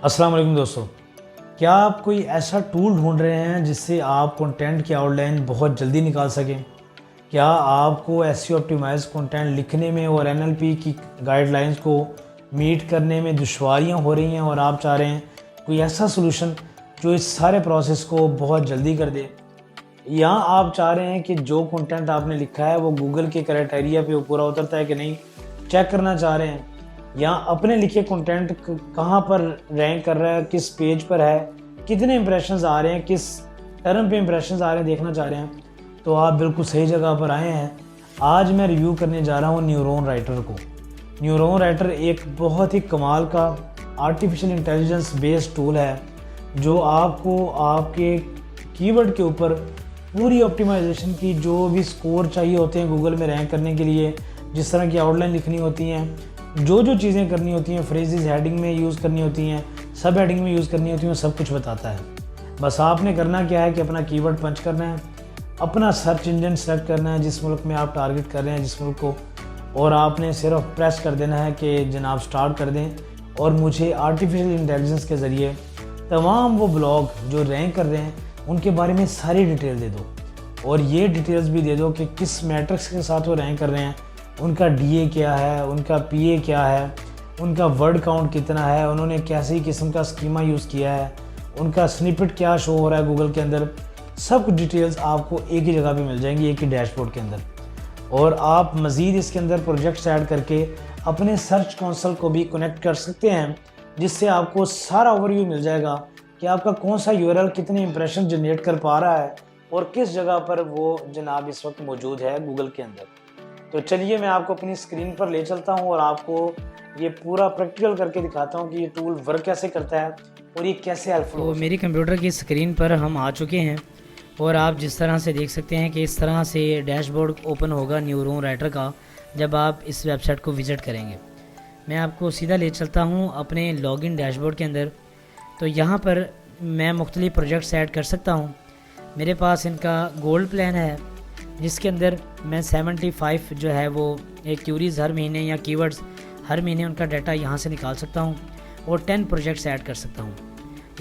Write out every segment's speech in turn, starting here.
अस्सलाम वालेकुम दोस्तों, क्या आप कोई ऐसा टूल ढूंढ रहे हैं जिससे आप कंटेंट की आउटलाइन बहुत जल्दी निकाल सकें? क्या आपको एसईओ ऑप्टिमाइज़ कंटेंट लिखने में और एनएलपी की गाइडलाइंस को मीट करने में दुश्वारियां हो रही हैं और आप चाह रहे हैं कोई ऐसा सॉल्यूशन जो इस सारे प्रोसेस को बहुत जल्दी कर दे? या आप चाह रहे हैं कि जो कंटेंट आपने लिखा है वो गूगल के क्राइटेरिया पे पूरा उतरता है कि नहीं, चेक करना चाह रहे हैं? या अपने लिखे कंटेंट कहाँ पर रैंक कर रहा है, किस पेज पर है, कितने इंप्रेशंस आ रहे हैं, किस टर्म पे इंप्रेशंस आ रहे हैं, देखना चाह रहे हैं, तो आप बिल्कुल सही जगह पर आए हैं। आज मैं रिव्यू करने जा रहा हूँ न्यूरॉन राइटर को। न्यूरॉन राइटर एक बहुत ही कमाल का आर्टिफिशियल इंटेलिजेंस बेस्ड टूल है जो आपको आपके कीवर्ड के ऊपर पूरी ऑप्टिमाइजेशन की जो भी स्कोर चाहिए होते हैं गूगल में रैंक करने के लिए, जिस तरह की आउटलाइन लिखनी होती हैं, जो चीज़ें करनी होती हैं, फ्रेजेस हेडिंग में यूज़ करनी होती हैं, सब हेडिंग में यूज़ करनी होती हैं, सब कुछ बताता है। बस आपने करना क्या है कि अपना कीवर्ड पंच करना है, अपना सर्च इंजन सेलेक्ट करना है जिस मुल्क में आप टारगेट कर रहे हैं, जिस मुल्क को, और आपने सिर्फ प्रेस कर देना है कि जनाब स्टार्ट कर दें और मुझे आर्टिफिशियल इंटेलिजेंस के ज़रिए तमाम वो ब्लॉग जो रैंक कर रहे हैं उनके बारे में सारी डिटेल दे दो, और ये डिटेल्स भी दे दो कि किस मैट्रिक्स के साथ वो रैंक कर रहे हैं, उनका डीए क्या है, उनका पीए क्या है, उनका वर्ड काउंट कितना है, उन्होंने कैसी किस्म का स्कीमा यूज़ किया है, उनका स्निपेट क्या शो हो रहा है गूगल के अंदर। सब कुछ डिटेल्स आपको एक ही जगह पे मिल जाएंगी, एक ही डैशबोर्ड के अंदर। और आप मज़ीद इसके अंदर प्रोजेक्ट्स ऐड करके अपने सर्च कंसोल को भी कनेक्ट कर सकते हैं, जिससे आपको सारा ओवरव्यू मिल जाएगा कि आपका कौन सा यूआरएल कितने इंप्रेशन जनरेट कर पा रहा है और किस जगह पर वो जनाब इस वक्त मौजूद है गूगल के अंदर। तो चलिए मैं आपको अपनी स्क्रीन पर ले चलता हूं और आपको ये पूरा प्रैक्टिकल करके दिखाता हूं कि ये टूल वर्क कैसे करता है और ये कैसे हेल्पफुल हो। तो मेरी कंप्यूटर की स्क्रीन पर हम आ चुके हैं और आप जिस तरह से देख सकते हैं कि इस तरह से डैशबोर्ड ओपन होगा न्यूरॉन राइटर का जब आप इस वेबसाइट को विज़िट करेंगे। मैं आपको सीधा ले चलता हूं अपने लॉगिन डैशबोर्ड के अंदर। तो यहाँ पर मैं मुख्तलिफ प्रोजेक्ट्स ऐड कर सकता हूँ। मेरे पास इनका गोल्ड प्लान है जिसके अंदर मैं 75 जो है वो एक क्यूरीज हर महीने या कीवर्ड्स हर महीने उनका डाटा यहाँ से निकाल सकता हूँ और 10 प्रोजेक्ट्स ऐड कर सकता हूँ।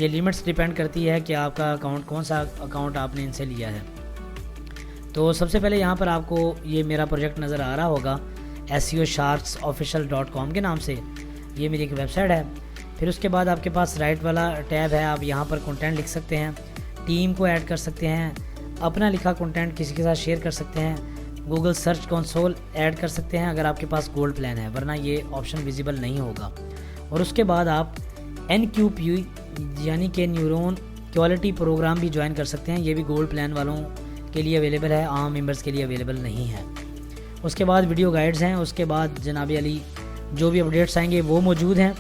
ये लिमिट्स डिपेंड करती है कि आपका अकाउंट कौन सा अकाउंट आपने इनसे लिया है। तो सबसे पहले यहाँ पर आपको ये मेरा प्रोजेक्ट नज़र आ रहा होगा SEOsharksofficial.com के नाम से। ये मेरी एक वेबसाइट है। फिर उसके बाद आपके पास राइट वाला टैब है, आप यहाँ पर कंटेंट लिख सकते हैं, टीम को ऐड कर सकते हैं, अपना लिखा कंटेंट किसी के साथ शेयर कर सकते हैं, गूगल सर्च कंसोल ऐड कर सकते हैं अगर आपके पास गोल्ड प्लान है, वरना ये ऑप्शन विजिबल नहीं होगा। और उसके बाद आप NQP यानी कि न्यूरॉन क्वालिटी प्रोग्राम भी ज्वाइन कर सकते हैं। ये भी गोल्ड प्लान वालों के लिए अवेलेबल है, आम मेंबर्स के लिए अवेलेबल नहीं है। उसके बाद वीडियो गाइड्स हैं, उसके बाद जनाब अली जो भी अपडेट्स आएंगे वो मौजूद हैं,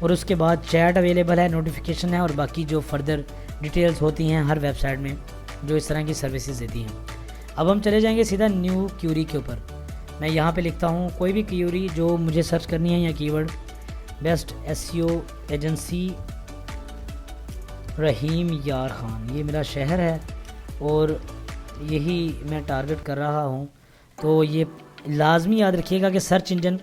और उसके बाद चैट अवेलेबल है, नोटिफिकेशन है, और बाकी जो फर्दर डिटेल्स होती हैं हर वेबसाइट में जो इस तरह की सर्विसेज देती हैं। अब हम चले जाएंगे सीधा न्यू क्यूरी के ऊपर। मैं यहाँ पे लिखता हूँ कोई भी क्यूरी जो मुझे सर्च करनी है या कीवर्ड बेस्ट SEO एजेंसी रहीम यार ख़ान, ये मेरा शहर है और यही मैं टारगेट कर रहा हूँ। तो ये लाजमी याद रखिएगा कि सर्च इंजन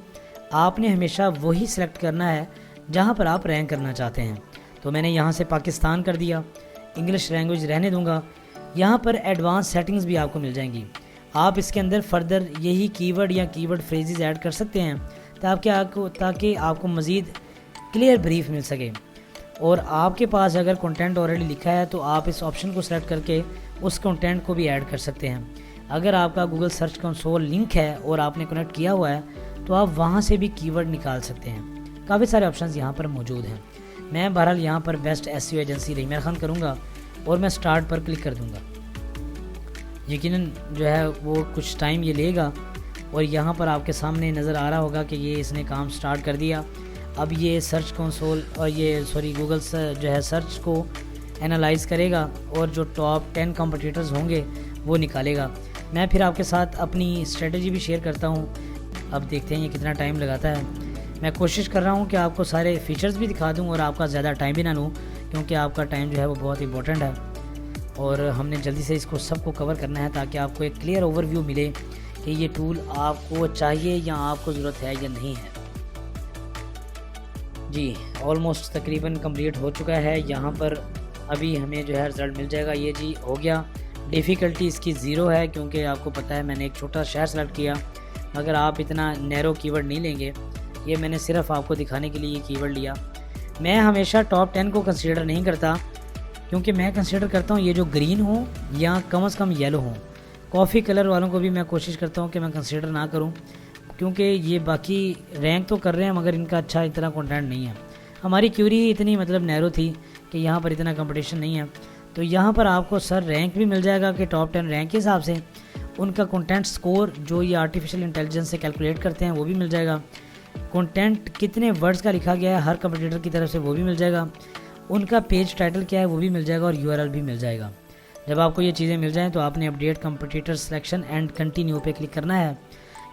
आपने हमेशा वही सिलेक्ट करना है जहाँ पर आप रैंक करना चाहते हैं। तो मैंने यहाँ से पाकिस्तान कर दिया, इंग्लिश लैंग्वेज रहने दूँगा। यहाँ पर एडवांस सेटिंग्स भी आपको मिल जाएंगी। आप इसके अंदर फर्दर यही कीवर्ड या कीवर्ड फ्रेजेस ऐड कर सकते हैं ताकि आपको मज़ीद क्लियर ब्रीफ मिल सके। और आपके पास अगर कंटेंट ऑलरेडी लिखा है तो आप इस ऑप्शन को सेलेक्ट करके उस कंटेंट को भी ऐड कर सकते हैं। अगर आपका गूगल सर्च कंसोल लिंक है और आपने कनेक्ट किया हुआ है तो आप वहाँ से भी कीवर्ड निकाल सकते हैं। काफ़ी सारे ऑप्शंस यहाँ पर मौजूद हैं। मैं बहरहाल यहाँ पर बेस्ट SEO एजेंसी रहीम खान करूँगा और मैं स्टार्ट पर क्लिक कर दूँगा। यकीनन जो है वो कुछ टाइम ये लेगा और यहाँ पर आपके सामने नज़र आ रहा होगा कि ये इसने काम स्टार्ट कर दिया। अब ये सर्च कंसोल और ये गूगल जो है सर्च को एनालाइज करेगा और जो टॉप 10 कॉम्पिटिटर्स होंगे वो निकालेगा। मैं फिर आपके साथ अपनी स्ट्रेटजी भी शेयर करता हूँ। अब देखते हैं ये कितना टाइम लगाता है। मैं कोशिश कर रहा हूँ कि आपको सारे फीचर्स भी दिखा दूँ और आपका ज़्यादा टाइम भी ना लूँ, क्योंकि आपका टाइम जो है वो बहुत इंपॉर्टेंट है और हमने जल्दी से इसको सबको कवर करना है ताकि आपको एक क्लियर ओवरव्यू मिले कि ये टूल आपको चाहिए या आपको ज़रूरत है या नहीं है। जी ऑलमोस्ट तकरीबन कंप्लीट हो चुका है। यहाँ पर अभी हमें जो है रिज़ल्ट मिल जाएगा। ये जी हो गया। डिफ़िकल्टी इसकी ज़ीरो है क्योंकि आपको पता है मैंने एक छोटा शहर सेलेक्ट किया, मगर आप इतना नैरो कीवर्ड नहीं लेंगे। ये मैंने सिर्फ आपको दिखाने के लिए ये कीवर्ड लिया। मैं हमेशा टॉप 10 को कंसीडर नहीं करता, क्योंकि मैं कंसीडर करता हूँ ये जो ग्रीन हो या कम से कम येलो हो। कॉफ़ी कलर वालों को भी मैं कोशिश करता हूँ कि मैं कंसीडर ना करूँ, क्योंकि ये बाकी रैंक तो कर रहे हैं मगर इनका अच्छा इतना कंटेंट नहीं है। हमारी क्यूरी इतनी मतलब नैरो थी कि यहाँ पर इतना कंपटीशन नहीं है, तो यहाँ पर आपको सर रैंक भी मिल जाएगा कि टॉप 10 रैंक के हिसाब से उनका कंटेंट स्कोर जो ये आर्टिफिशियल इंटेलिजेंस से कैलकुलेट करते हैं वो भी मिल जाएगा। कंटेंट कितने वर्ड्स का लिखा गया है हर कंपटीटर की तरफ से वो भी मिल जाएगा। उनका पेज टाइटल क्या है वो भी मिल जाएगा और यूआरएल भी मिल जाएगा। जब आपको ये चीज़ें मिल जाएं तो आपने update competitor selection and continue पे क्लिक करना है।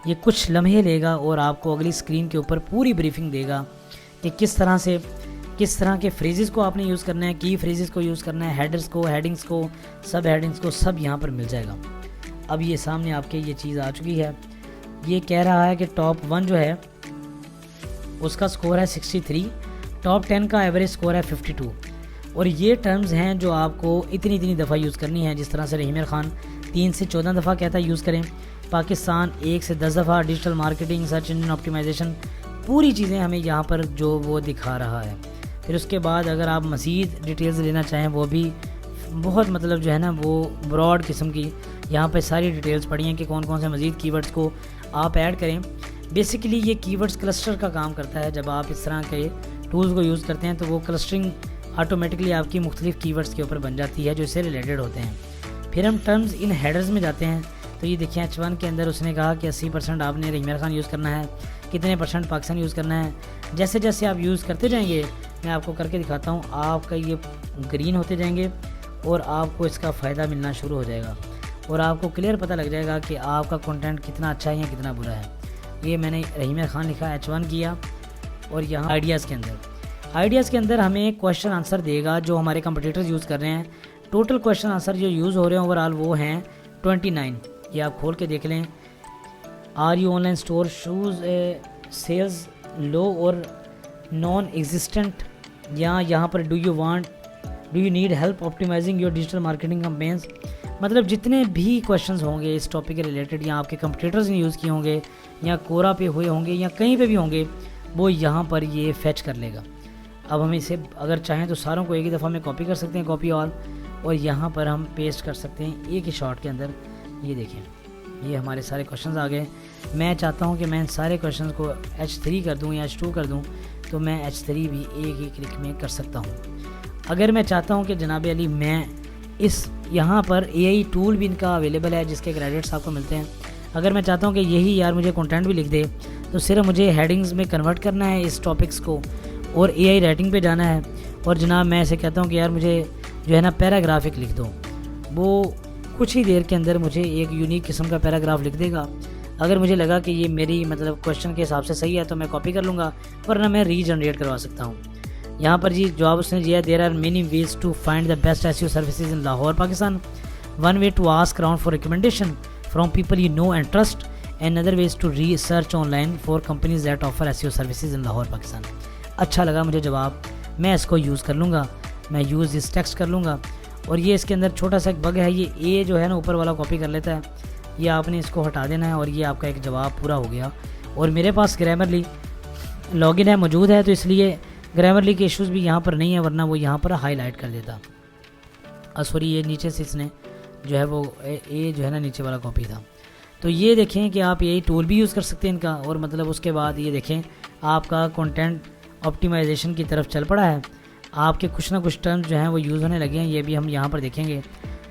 ये कुछ लम्हे लेगा और आपको अगली स्क्रीन के ऊपर पूरी ब्रीफिंग देगा कि किस तरह के फ्रेजेस को आपने यूज़ करना है, की फ्रेजेस को यूज़ करना है, हेडर्स को, हेडिंग्स को, सब हेडिंग्स को, सब यहाँ पर मिल जाएगा। अब ये सामने आपके ये चीज़ आ चुकी है। ये कह रहा है कि टॉप 1 जो है उसका स्कोर है 63, टॉप 10 का एवरेज स्कोर है 52। और ये टर्म्स हैं जो आपको इतनी दफ़ा यूज़ करनी है। जिस तरह से रहीम खान 3 से 14 दफ़ा कहता है यूज़ करें, पाकिस्तान 1 से 10 दफ़ा, digital marketing, search engine optimization, पूरी चीज़ें हमें यहाँ पर जो वो दिखा रहा है। फिर उसके बाद अगर आप मज़ीद डिटेल्स लेना चाहें वो भी बहुत मतलब जो है ना वो ब्रॉड किस्म की यहाँ पे सारी डिटेल्स पड़ी हैं कि कौन कौन से मज़ीद कीवर्ड्स को आप ऐड करें। बेसिकली ये कीवर्ड्स क्लस्टर का काम करता है। जब आप इस तरह के टूल्स को यूज़ करते हैं तो वो क्लस्टरिंग ऑटोमेटिकली आपकी मुख्तलिफ कीवर्ड्स के ऊपर बन जाती है जो इससे रिलेटेड होते हैं। फिर हम टर्म्स इन हेडर्स में जाते हैं तो ये देखिए H1 के अंदर उसने कहा कि 80% आपने रहीम खान यूज़ करना है, कितने % पाकिस्तान यूज़ करना है। जैसे जैसे आप यूज़ करते जाएंगे, मैं आपको करके दिखाता हूँ, आपका ये ग्रीन होते जाएंगे और आपको इसका फ़ायदा मिलना शुरू हो जाएगा और आपको क्लियर पता लग जाएगा कि आपका कंटेंट कितना अच्छा है या कितना बुरा है। ये मैंने रहीम खान लिखा H1 किया और यहाँ आइडियाज़ के अंदर हमें क्वेश्चन आंसर देगा जो हमारे कंपटीटर्स यूज़ कर रहे हैं। टोटल क्वेश्चन आंसर जो यूज़ हो रहे हैं ओवरऑल वो हैं 29। ये आप खोल के देख लें। Are you online store shoes sales low और नॉन एग्जिस्टेंट, या यहाँ पर do you need help optimising your digital marketing campaigns. मतलब जितने भी क्वेश्चंस होंगे इस टॉपिक के रिलेटेड या आपके कंपटीटर्स ने यूज़ किए होंगे या कोरा पे हुए होंगे या कहीं पे भी होंगे, वो यहाँ पर ये फैच कर लेगा। अब हम इसे अगर चाहें तो सारों को एक ही दफ़ा में कॉपी कर सकते हैं, कॉपी ऑल, और यहाँ पर हम पेस्ट कर सकते हैं एक ही शॉट के अंदर। ये देखें ये हमारे सारे क्वेश्चंस आ गए। मैं चाहता हूँ कि मैं इन सारे क्वेश्चंस को H3 कर दूँ या H2 कर दूँ, तो मैं H3 भी एक ही क्लिक में कर सकता हूँ। अगर मैं चाहता हूँ कि जनाब अली मैं इस यहाँ पर AI टूल भी इनका अवेलेबल है जिसके क्रेडिट्स आपको मिलते हैं। अगर मैं चाहता हूँ कि यही यार मुझे कंटेंट भी लिख दे, तो सिर्फ मुझे हेडिंग्स में कन्वर्ट करना है इस टॉपिक्स को और AI राइटिंग पे जाना है और जनाब मैं ऐसे कहता हूँ कि यार मुझे जो है ना पैराग्राफिक लिख दो। वो कुछ ही देर के अंदर मुझे एक यूनिक किस्म का पैराग्राफ लिख देगा। अगर मुझे लगा कि ये मेरी मतलब क्वेश्चन के हिसाब से सही है तो मैं कॉपी कर लूँगा, वरना मैं रीजनरेट करवा सकता हूँ। यहाँ पर जी जवाब उसने दिया, there are many ways to find the best SEO services in Lahore Pakistan. One way to ask around for recommendation from people you know and trust, and other ways to research online for companies that offer SEO services in Lahore Pakistan. अच्छा लगा मुझे जवाब, मैं इसको use कर लूँगा, मैं use इस टेक्स्ट कर लूँगा। और ये इसके अंदर छोटा सा एक बग है, ये ए जो है ना ऊपर वाला कॉपी कर लेता है, ये आपने इसको हटा देना है और ये आपका एक जवाब पूरा हो गया। और मेरे पास ग्रामरली लॉगिन है मौजूद है, तो इसलिए ग्रामरली के इश्यूज़ भी यहाँ पर नहीं है, वरना वो यहाँ पर हाईलाइट कर देता। सॉरी ये नीचे से इसने जो है वो ए जो है ना नीचे वाला कॉपी था। तो ये देखें कि आप यही टूल भी यूज़ कर सकते हैं इनका। और मतलब उसके बाद ये देखें आपका कंटेंट ऑप्टिमाइजेशन की तरफ चल पड़ा है। आपके कुछ ना कुछ टर्म्स जो हैं वो यूज़ होने लगे हैं। ये भी हम यहाँ पर देखेंगे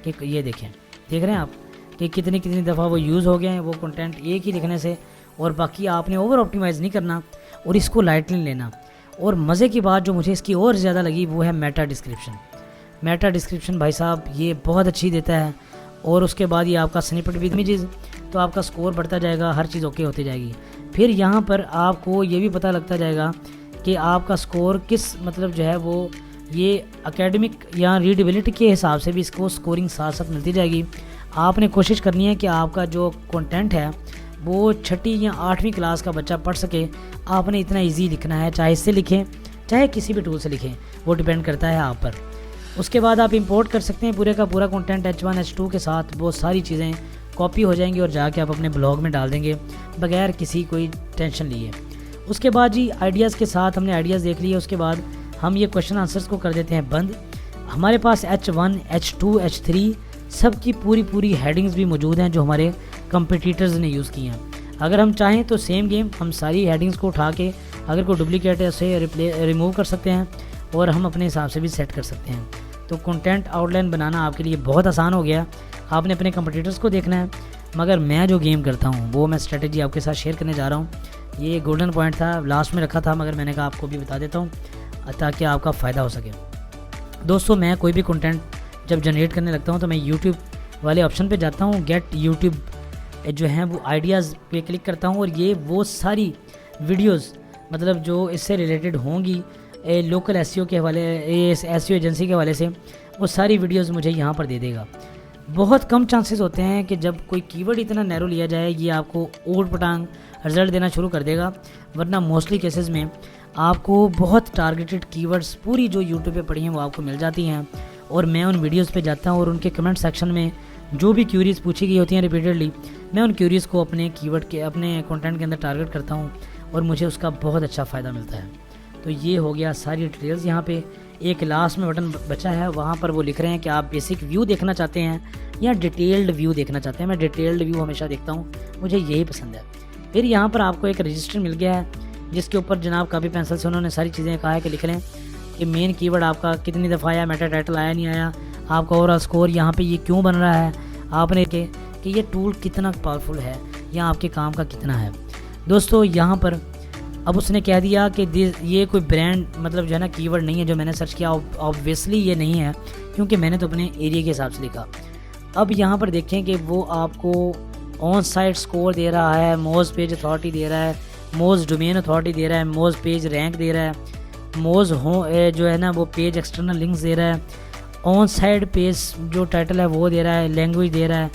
कि ये देखें, देख रहे हैं आप कि कितनी दफ़ा वो यूज़ हो गए हैं वो कंटेंट एक ही लिखने से। और बाकी आपने ओवर ऑप्टिमाइज़ नहीं करना और इसको लाइटली लेना। और मज़े की बात जो मुझे इसकी और ज़्यादा लगी वो है मेटा डिस्क्रिप्शन। मेटा डिस्क्रिप्शन भाई साहब ये बहुत अच्छी देता है। और उसके बाद ये आपका स्निपेट विद इमेजेस, तो आपका स्कोर बढ़ता जाएगा, हर चीज़ ओके होती जाएगी। फिर यहाँ पर आपको ये भी पता लगता जाएगा कि आपका स्कोर किस मतलब जो है वो ये एकेडमिक या रीडेबिलिटी के हिसाब से भी इसको स्कोरिंग साथ साथ मिलती जाएगी। आपने कोशिश करनी है कि आपका जो कंटेंट है वो 6ठी या 8वीं क्लास का बच्चा पढ़ सके। आपने इतना इजी लिखना है, चाहे इससे लिखें चाहे किसी भी टूल से लिखें, वो डिपेंड करता है आप पर। उसके बाद आप इंपोर्ट कर सकते हैं पूरे का पूरा कंटेंट H1 H2 के साथ, वो सारी चीज़ें कॉपी हो जाएंगी और जाके आप अपने ब्लॉग में डाल देंगे बगैर किसी कोई टेंशन लिए। उसके बाद जी आइडियाज़ के साथ हमने आइडियाज़ देख लिए, उसके बाद हम ये क्वेश्चन आंसर्स को कर देते हैं बंद। हमारे पास H1 H2 H3 सब की पूरी हेडिंग्स भी मौजूद हैं जो हमारे कंपटीटर्स ने यूज़ की हैं। अगर हम चाहें तो सेम गेम हम सारी हेडिंग्स को उठा के अगर कोई डुप्लीकेट है उसे रिमूव कर सकते हैं और हम अपने हिसाब से भी सेट कर सकते हैं। तो कंटेंट आउटलाइन बनाना आपके लिए बहुत आसान हो गया। आपने अपने कंपटीटर्स को देखना है, मगर मैं जो गेम करता हूँ वो मैं स्ट्रेटजी आपके साथ शेयर करने जा रहा हूँ। ये गोल्डन पॉइंट था, लास्ट में रखा था, मगर मैंने कहा आपको भी बता देता हूँ ताकि आपका फ़ायदा हो सके। दोस्तों, मैं कोई भी कंटेंट जब जनरेट करने लगता हूँ तो मैं यूट्यूब वाले ऑप्शन पे जाता हूँ, गेट यूट्यूब जो हैं वो आइडियाज़ पे क्लिक करता हूँ और ये वो सारी वीडियोस मतलब जो इससे रिलेटेड होंगी लोकल एसईओ के हवाले, एसईओ एजेंसी के हवाले से, वो सारी वीडियोस मुझे यहाँ पर दे देगा। बहुत कम चांसेस होते हैं कि जब कोई कीवर्ड इतना नैरो लिया जाए ये आपको ऊट पटांग रिजल्ट देना शुरू कर देगा, वरना मोस्टली केसेस में आपको बहुत टारगेटेड कीवर्ड्स पूरी जो यूट्यूब पे पड़ी हैं वो आपको मिल जाती हैं। और मैं उन वीडियोस पे जाता हूँ और उनके कमेंट सेक्शन में जो भी क्यूरीज पूछी गई होती हैं रिपीटेडली, मैं उन क्यूरीज को अपने कीवर्ड के अपने कंटेंट के अंदर टारगेट करता हूँ और मुझे उसका बहुत अच्छा फ़ायदा मिलता है। तो ये हो गया सारी डिटेल्स। यहाँ पे एक लास्ट में बटन बचा है, वहाँ पर वो लिख रहे हैं कि आप बेसिक व्यू देखना चाहते हैं या डिटेल्ड व्यू देखना चाहते हैं। मैं डिटेल्ड व्यू हमेशा देखता हूँ, मुझे यही पसंद है। फिर यहाँ पर आपको एक रजिस्टर मिल गया है जिसके ऊपर जनाब कापी पेंसिल से उन्होंने सारी चीज़ें कहा है कि लिख लें कि मेन कीवर्ड आपका कितनी दफ़ा आया, मेटा टाइटल आया नहीं आया, आपका ओवरऑल स्कोर यहाँ पे ये क्यों बन रहा है, आपने कि ये टूल कितना पावरफुल है या आपके काम का कितना है। दोस्तों, यहाँ पर अब उसने कह दिया कि ये कोई ब्रांड मतलब जो है ना कीवर्ड नहीं है जो मैंने सर्च किया, ऑब्वियसली ये नहीं है क्योंकि मैंने तो अपने एरिया के हिसाब से लिखा। अब यहाँ पर देखें कि वो आपको ऑन साइट स्कोर दे रहा है, मोस्ट पेज अथॉरिटी दे रहा है, मोस्ट डोमेन अथॉरिटी दे रहा है, मोस्ट पेज रैंक दे रहा है, मोस्ट जो है ना वो पेज एक्सटर्नल लिंक्स दे रहा है, ऑन साइड पेज जो टाइटल है वो दे रहा है, लैंग्वेज दे रहा है,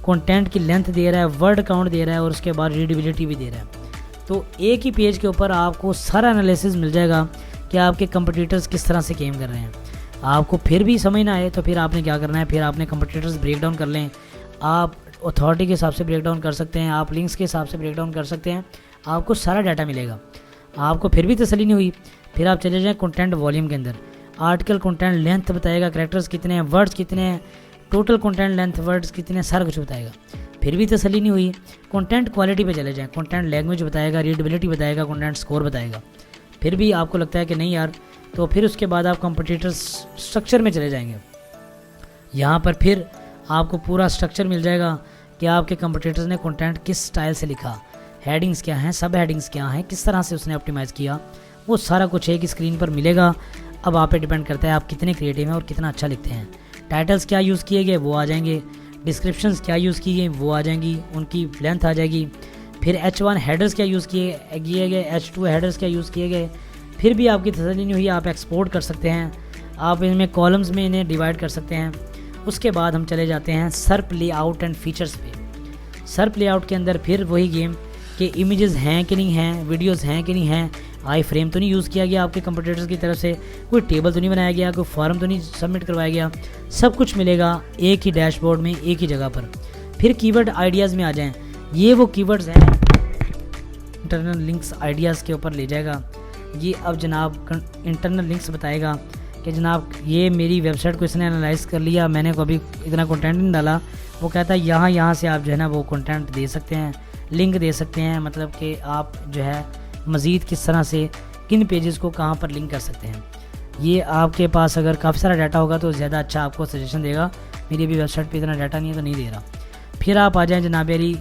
कंटेंट की लेंथ दे रहा है, वर्ड काउंट दे रहा है और उसके बाद रीडेबिलिटी भी दे रहा है। तो एक ही पेज के ऊपर आपको सारा एनालिसिस मिल जाएगा कि आपके कंपटीटर्स किस तरह से गेम कर रहे हैं। आपको फिर भी समझ ना आए तो फिर आपने क्या करना है, फिर आपने कंपटीटर्स ब्रेक डाउन कर लें। आप अथॉरिटी के हिसाब से ब्रेक डाउन कर सकते हैं, आप लिंक्स के हिसाब से ब्रेक डाउन कर सकते हैं, आपको सारा डाटा मिलेगा। आपको फिर भी तसल्ली नहीं हुई, फिर आप चले जाएँ कंटेंट वॉल्यूम के अंदर, आर्टिकल कंटेंट लेंथ बताएगा, कैरेक्टर्स कितने हैं, वर्ड्स कितने हैं, टोटल कंटेंट लेंथ, वर्ड्स कितने हैं, सारा कुछ बताएगा। फिर भी तसल्ली नहीं हुई, कंटेंट क्वालिटी पे चले जाएं, कंटेंट लैंग्वेज बताएगा, रीडेबिलिटी बताएगा, कंटेंट स्कोर बताएगा। फिर भी आपको लगता है कि नहीं यार, तो फिर उसके बाद आप कंपटीटर्स स्ट्रक्चर में चले जाएंगे। यहाँ पर फिर आपको पूरा स्ट्रक्चर मिल जाएगा कि आपके कंपटीटर्स ने कंटेंट किस स्टाइल से लिखा, हेडिंग्स क्या हैं, सब हेडिंग्स क्या हैं, किस तरह से उसने ऑप्टिमाइज़ किया, वो सारा कुछ एक स्क्रीन पर मिलेगा। अब आप पे डिपेंड करता है आप कितने क्रिएटिव हैं और कितना अच्छा लिखते हैं। टाइटल्स क्या यूज़ किए गए वो आ जाएंगे, डिस्क्रिप्शंस क्या यूज़ की गई वो आ जाएंगी, उनकी लेंथ आ जाएगी। फिर H1 हेडर्स क्या यूज़ किए गए, H2 हेडर्स क्या यूज़ किए गए। फिर भी आपकी तसल्ली नहीं हुई, आप एक्सपोर्ट कर सकते हैं, आप इनमें कॉलम्स में इन्हें डिवाइड कर सकते हैं। उसके बाद हम चले जाते हैं सर्प लेआउट एंड फीचर्स पे। सर्प लेआउट के अंदर फिर वही गेम कि इमेजेस हैं कि नहीं हैं, वीडियोस हैं कि नहीं हैं, आई फ्रेम तो नहीं यूज़ किया गया आपके कंपटीटर्स की तरफ से, कोई टेबल तो नहीं बनाया गया, कोई फॉर्म तो नहीं सबमिट करवाया गया, सब कुछ मिलेगा एक ही डैशबोर्ड में एक ही जगह पर। फिर कीवर्ड आइडियाज़ में आ जाएं, ये वो कीवर्ड्स हैं इंटरनल लिंक्स आइडियाज़ के ऊपर ले जाएगा। ये अब जनाब इंटरनल लिंक्स बताएगा कि जनाब ये मेरी वेबसाइट को इसने एनालाइज कर लिया, मैंने कभी इतना कंटेंट नहीं डाला, वो कहता है यहाँ से आप जो है ना वो कंटेंट दे सकते हैं, लिंक दे सकते हैं, मतलब कि आप जो है मज़ीद किस तरह से किन पेजेस को कहाँ पर लिंक कर सकते हैं। ये आपके पास अगर काफ़ी सारा डाटा होगा तो ज़्यादा अच्छा आपको सजेशन देगा। मेरी अभी वेबसाइट पे इतना डाटा नहीं है तो नहीं दे रहा। फिर आप आ जाएँ जनाब यारी,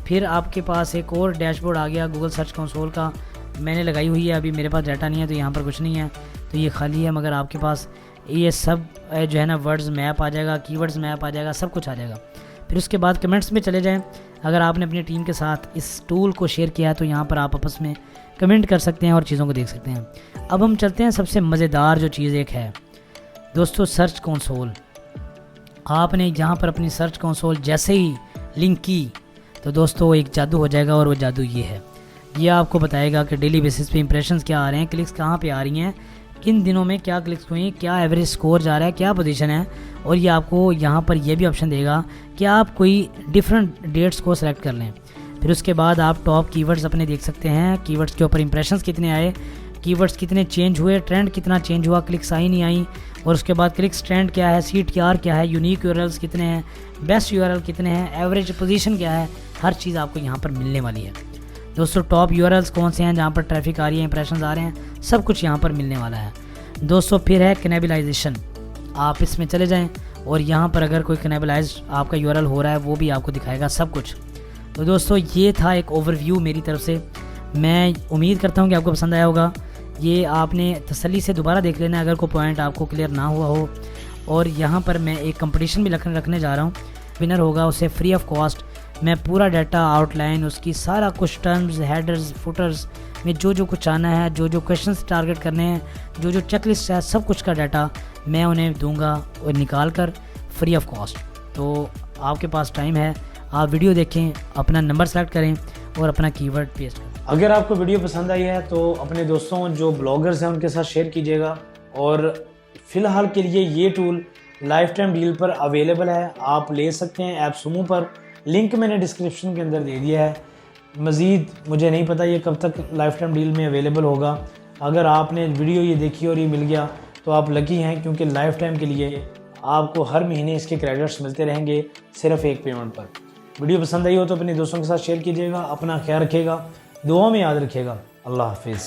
फिर आपके पास एक और डैशबोर्ड आ गया गूगल सर्च कंसोल का, मैंने लगाई हुई है, अभी मेरे पास डाटा नहीं है तो यहाँ पर कुछ नहीं है, तो ये खाली है। मगर आपके पास ये सब जो है ना वर्ड्स मैप आ जाएगा, कीवर्ड्स मैप आ जाएगा, सब कुछ आ जाएगा। फिर उसके बाद कमेंट्स में चले जाएं। अगर आपने अपनी टीम के साथ इस टूल को शेयर किया है तो यहाँ पर आप आपस में कमेंट कर सकते हैं और चीज़ों को देख सकते हैं। अब हम चलते हैं सबसे मज़ेदार जो चीज़ एक है दोस्तों, सर्च कंसोल। आपने यहाँ पर अपनी सर्च कंसोल जैसे ही लिंक की तो दोस्तों एक जादू हो जाएगा, और वो जादू ये है। ये आपको बताएगा कि डेली बेसिस पे इंप्रेशंस क्या आ रहे हैं, क्लिक्स कहाँ पे आ रही हैं, किन दिनों में क्या क्लिक्स हुई, क्या एवरेज स्कोर जा रहा है, क्या पोजीशन है। और ये आपको यहाँ पर ये भी ऑप्शन देगा कि आप कोई डिफरेंट डेट्स को सेलेक्ट कर लें। फिर उसके बाद आप टॉप कीवर्ड्स अपने देख सकते हैं, कीवर्ड्स के ऊपर इंप्रेशंस कितने आए, कीवर्ड्स कितने चेंज हुए, ट्रेंड कितना चेंज हुआ, क्लिक्स आई नहीं आई, और उसके बाद क्लिक्स ट्रेंड क्या है, CTR क्या है, यूनिक यूआरएल्स कितने हैं, बेस्ट यूआरएल कितने हैं, एवरेज पोजीशन क्या है, हर चीज़ आपको यहाँ पर मिलने वाली है। दोस्तों टॉप यूआरएल्स कौन से हैं जहाँ पर ट्रैफिक आ रही है, इंप्रेशंस आ रहे हैं, सब कुछ यहाँ पर मिलने वाला है। दोस्तों फिर है कैनिबलाइजेशन, आप इसमें चले जाएँ और यहाँ पर अगर कोई कैनिबलाइज आपका यूआरएल हो रहा है वो भी आपको दिखाएगा सब कुछ। तो दोस्तों ये था एक ओवरव्यू मेरी तरफ से, मैं उम्मीद करता हूँ कि आपको पसंद आया होगा। ये आपने तसल्ली से दोबारा देख लेना अगर कोई पॉइंट आपको क्लियर ना हुआ हो। और यहाँ पर मैं एक कंपटीशन भी रखने जा रहा हूँ, विनर होगा उसे फ्री ऑफ कॉस्ट मैं पूरा डाटा आउटलाइन, उसकी सारा कुछ टर्म्स, हेडर्स, फुटर्स में जो कुछ आना है, जो क्वेश्चंस टारगेट करने हैं, जो चेकलिस्ट है, सब कुछ का डाटा मैं उन्हें दूंगा और निकाल कर फ्री ऑफ कॉस्ट। तो आपके पास टाइम है, आप वीडियो देखें, अपना नंबर सेलेक्ट करें और अपना कीवर्ड पेस्ट करें। अगर आपको वीडियो पसंद आई है तो अपने दोस्तों जो ब्लॉगर्स हैं उनके साथ शेयर कीजिएगा। और फ़िलहाल के लिए ये टूल लाइफ टाइम डील पर अवेलेबल है, आप ले सकते हैं ऐप सुमो पर, लिंक मैंने डिस्क्रिप्शन के अंदर दे दिया है। मज़ीद मुझे नहीं पता ये कब तक लाइफ टाइम डील में अवेलेबल होगा। अगर आपने वीडियो ये देखी और ये मिल गया तो आप लकी हैं, क्योंकि लाइफ टाइम के लिए आपको हर महीने इसके क्रेडिट्स मिलते रहेंगे सिर्फ एक पेमेंट पर। वीडियो पसंद आई हो तो अपने दोस्तों के साथ शेयर कीजिएगा। अपना ख्याल रखिएगा, दुआ में याद रखिएगा। अल्लाह हाफिज़।